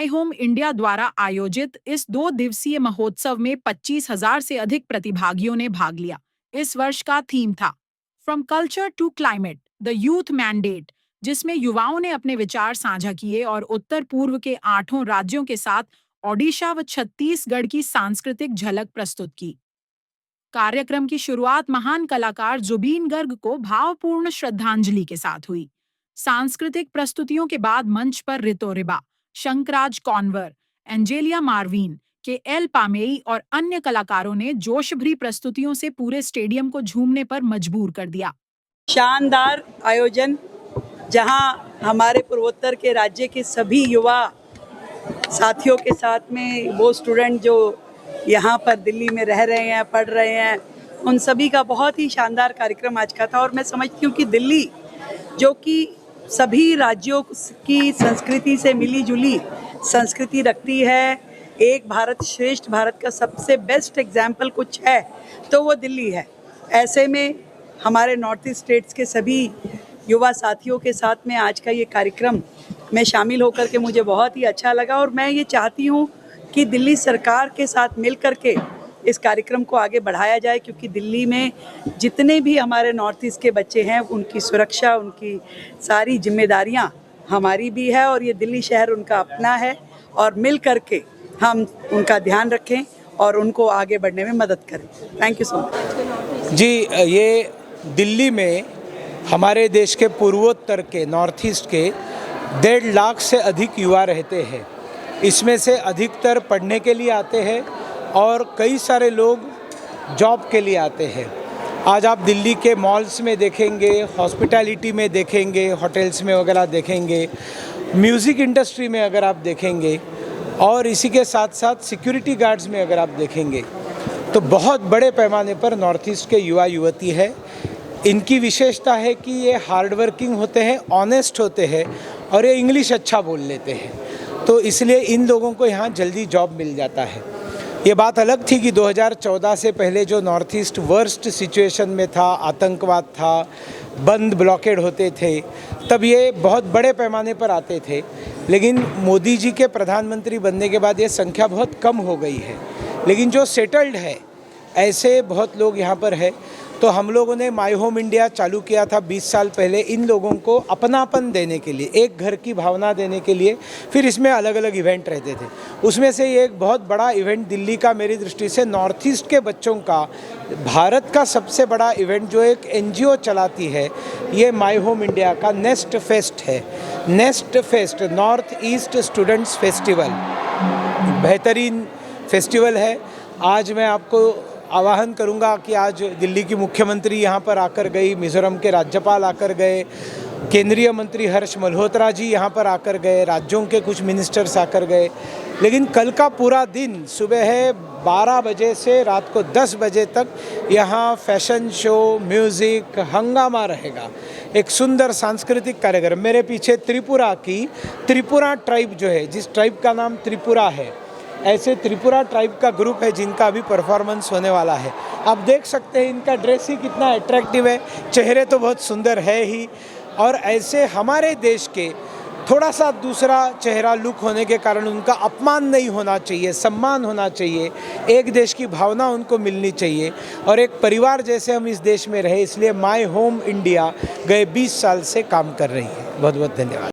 My home India द्वारा आयोजित इस 2 दिवसीय महोत्सव में 25,000 से अधिक प्रतिभागियों ने भाग लिया। इस वर्ष का थीम था from culture to climate the youth mandate, जिसमें युवाओं ने अपने विचार साझा किए और उत्तर पूर्व के 8 राज्यों के साथ ओडिशा व छत्तीसगढ़ की सांस्कृतिक झलक प्रस्तुत की। कार्यक्रम की शुरुआत महान कलाकार जुबीन गर्ग को भावपूर्ण श्रद्धांजलि के साथ हुई। सांस्कृतिक प्रस्तुतियों के बाद मंच पर रितो रिबा, शंकराज कॉन्वर, एंजेलिया मार्विन के एल पामेई और अन्य कलाकारों ने जोश भरी प्रस्तुतियों से पूरे स्टेडियम को झूमने पर मजबूर कर दिया। शानदार आयोजन, जहां हमारे पूर्वोत्तर के राज्य के सभी युवा साथियों के साथ में वो स्टूडेंट जो यहाँ पर दिल्ली में रह रहे हैं, पढ़ रहे हैं, उन सभी का बहुत ही शानदार कार्यक्रम आज का था। और मैं समझती हूँ कि दिल्ली, जो कि सभी राज्यों की संस्कृति से मिली जुली संस्कृति रखती है, एक भारत श्रेष्ठ भारत का सबसे बेस्ट एग्जाम्पल कुछ है तो वो दिल्ली है। ऐसे में हमारे नॉर्थ ईस्ट स्टेट्स के सभी युवा साथियों के साथ में आज का ये कार्यक्रम में शामिल होकर के मुझे बहुत ही अच्छा लगा। और मैं ये चाहती हूँ कि दिल्ली सरकार के साथ मिल कर के इस कार्यक्रम को आगे बढ़ाया जाए, क्योंकि दिल्ली में जितने भी हमारे नॉर्थ ईस्ट के बच्चे हैं, उनकी सुरक्षा, उनकी सारी जिम्मेदारियां हमारी भी है और ये दिल्ली शहर उनका अपना है। और मिल कर के हम उनका ध्यान रखें और उनको आगे बढ़ने में मदद करें। Thank you so much. जी, ये दिल्ली में हमारे देश के पूर्वोत्तर के नॉर्थ ईस्ट के 1.5 लाख से अधिक युवा रहते हैं। इसमें से अधिकतर पढ़ने के लिए आते हैं और कई सारे लोग जॉब के लिए आते हैं। आज आप दिल्ली के मॉल्स में देखेंगे, हॉस्पिटैलिटी में देखेंगे, होटल्स में वगैरह देखेंगे, म्यूज़िक इंडस्ट्री में अगर आप देखेंगे और इसी के साथ साथ सिक्योरिटी गार्ड्स में अगर आप देखेंगे तो बहुत बड़े पैमाने पर नॉर्थ ईस्ट के युवा युवती है। इनकी विशेषता है कि ये हार्ड वर्किंग होते हैं, ऑनेस्ट होते हैं और ये इंग्लिश अच्छा बोल लेते हैं, तो इसलिए इन लोगों को यहाँ जल्दी जॉब मिल जाता है। ये बात अलग थी कि 2014 से पहले जो नॉर्थ ईस्ट वर्स्ट सिचुएशन में था, आतंकवाद था, बंद ब्लॉकेड होते थे, तब ये बहुत बड़े पैमाने पर आते थे। लेकिन मोदी जी के प्रधानमंत्री बनने के बाद ये संख्या बहुत कम हो गई है। लेकिन जो सेटल्ड है, ऐसे बहुत लोग यहाँ पर है। तो हम लोगों ने माई होम इंडिया चालू किया था 20 साल पहले, इन लोगों को अपनापन देने के लिए, एक घर की भावना देने के लिए। फिर इसमें अलग अलग इवेंट रहते थे। उसमें से एक बहुत बड़ा इवेंट दिल्ली का, मेरी दृष्टि से नॉर्थ ईस्ट के बच्चों का भारत का सबसे बड़ा इवेंट जो एक NGO चलाती है, ये माई होम इंडिया का नेस्ट फेस्ट है। Nest fest, north east students festival, बेहतरीन फेस्टिवल है। आज मैं आपको आह्वान करूंगा कि आज दिल्ली की मुख्यमंत्री यहाँ पर आकर गई, मिज़ोरम के राज्यपाल आकर गए, केंद्रीय मंत्री हर्ष मल्होत्रा जी यहाँ पर आकर गए, राज्यों के कुछ मिनिस्टर्स आकर गए। लेकिन कल का पूरा दिन सुबह 12 बजे से रात को 10 बजे तक यहाँ फैशन शो, म्यूज़िक, हंगामा रहेगा। एक सुंदर सांस्कृतिक कार्यक्रम। मेरे पीछे त्रिपुरा की त्रिपुरा ट्राइब जो है, जिस ट्राइब का नाम त्रिपुरा है, ऐसे त्रिपुरा ट्राइब का ग्रुप है जिनका अभी परफॉर्मेंस होने वाला है। आप देख सकते हैं इनका ड्रेस ही कितना अट्रैक्टिव है, चेहरे तो बहुत सुंदर है ही। और ऐसे हमारे देश के थोड़ा सा दूसरा चेहरा लुक होने के कारण उनका अपमान नहीं होना चाहिए, सम्मान होना चाहिए, एक देश की भावना उनको मिलनी चाहिए और एक परिवार जैसे हम इस देश में रहे। इसलिए माई होम इंडिया गए 20 साल से काम कर रही है। बहुत बहुत धन्यवाद।